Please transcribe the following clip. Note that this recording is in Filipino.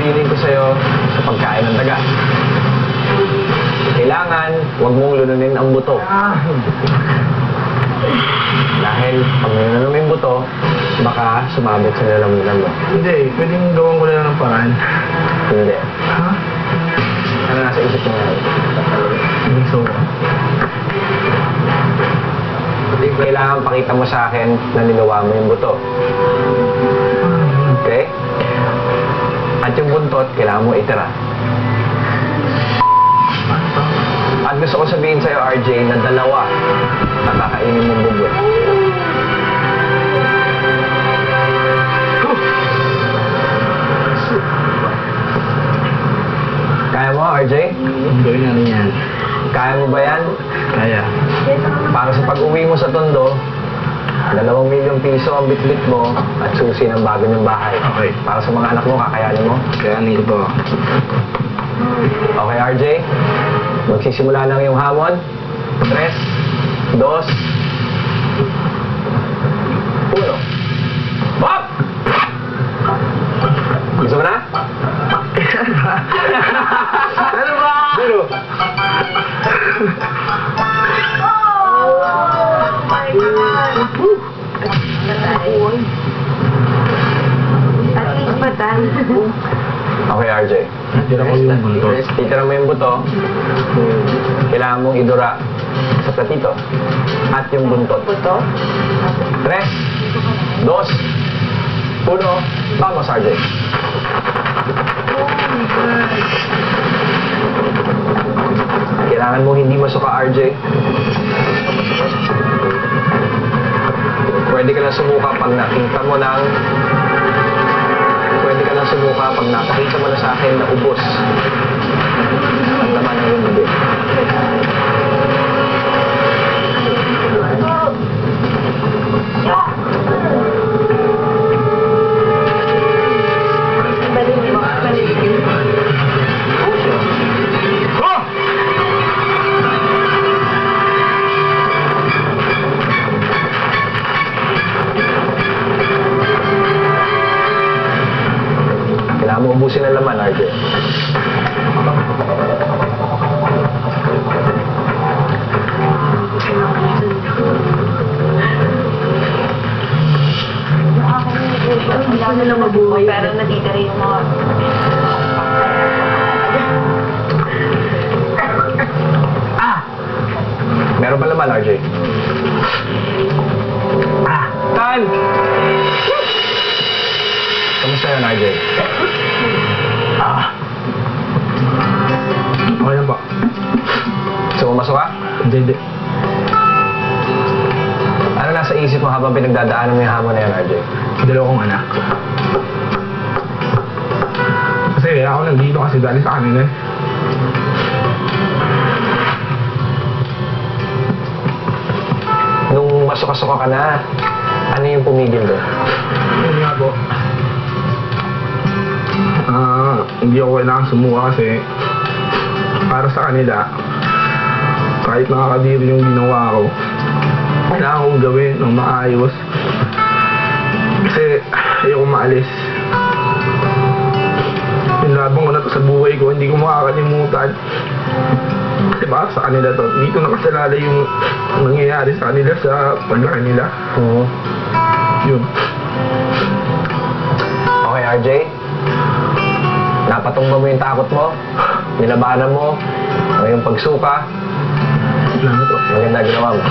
bibilin ko sa'yo sa pagkain ng daga. Kailangan, huwag mong lununin ang buto. Dahil pag nilunan mo yung buto, baka sumabit sa lalamunan mo. Hindi, pwedeng gawin ko lang ng paraan. Hindi. Ha? Ano nasa isip mo ngayon? Hindi so. Kailangan pakita mo sa akin na niluwa mo yung buto. Okay? At yung buntot, kailangan mo itira. At gusto ko sabihin sa'yo, RJ, na dalawa na kakainin mong bubot. Kaya mo, RJ? Gawin natin yan. Kaya mo ba yan? Kaya. Para sa pag-uwi mo sa Tondo, 2 milyong piso ang bitbit mo at susi ng bago niyong bahay. Okay. Para sa mga anak mo, kakayanin mo. Kayanin ko to. Okay, RJ? Magsisimula ng iyong hamon. 3, 2, 1. Bob! Gusto mo na? Ano ba? Zero. Okay, RJ. Tira ko yung buntot. Titira mo yung buto. Kailangan mong idura sa platito. At yung buntot. 3, 2, 1. Vamos, RJ. Kailangan mo hindi masuka, RJ. Pwede ka lang sumuka pag nakita mo ng... Pwede ka lang sumuka pag napakita mo na sa akin na ubos ang laman ng iyong bibig. Kailangan mo ubusin ang laman, RJ. Gusto nila mabuhay. Pero natitira yung mga... Meron ba laman, RJ? Tan! Kamusta yun, RJ? Okay lang ba? Gusto mo masok ka? Hindi. Ano nasa isip mo habang pinagdadaanan mo yung hamon na yan, RJ? Dalawa kong anak. Kasi ako nandito kasi dali sa kanila. Nung masuka-suka ka na, ano yung pumigil doon? Yun nga po. Hindi ako kailangan sumuka kasi para sa kanila, kahit nakakadiri yung ginawa ko, kailangan kong gawin ng maayos. Kasi ayoko maalis. Pinlabang ko na to sa buhay ko, hindi ko makakalimutan. Kasi para sa kanila to, dito nakasalala yung nangyayari sa kanila sa paglaki nila. Yun. Okay, RJ? Napatumba mo yung takot mo, nilabanan mo, ang iyong pagsuka, Salamat po. maganda ginawa mo.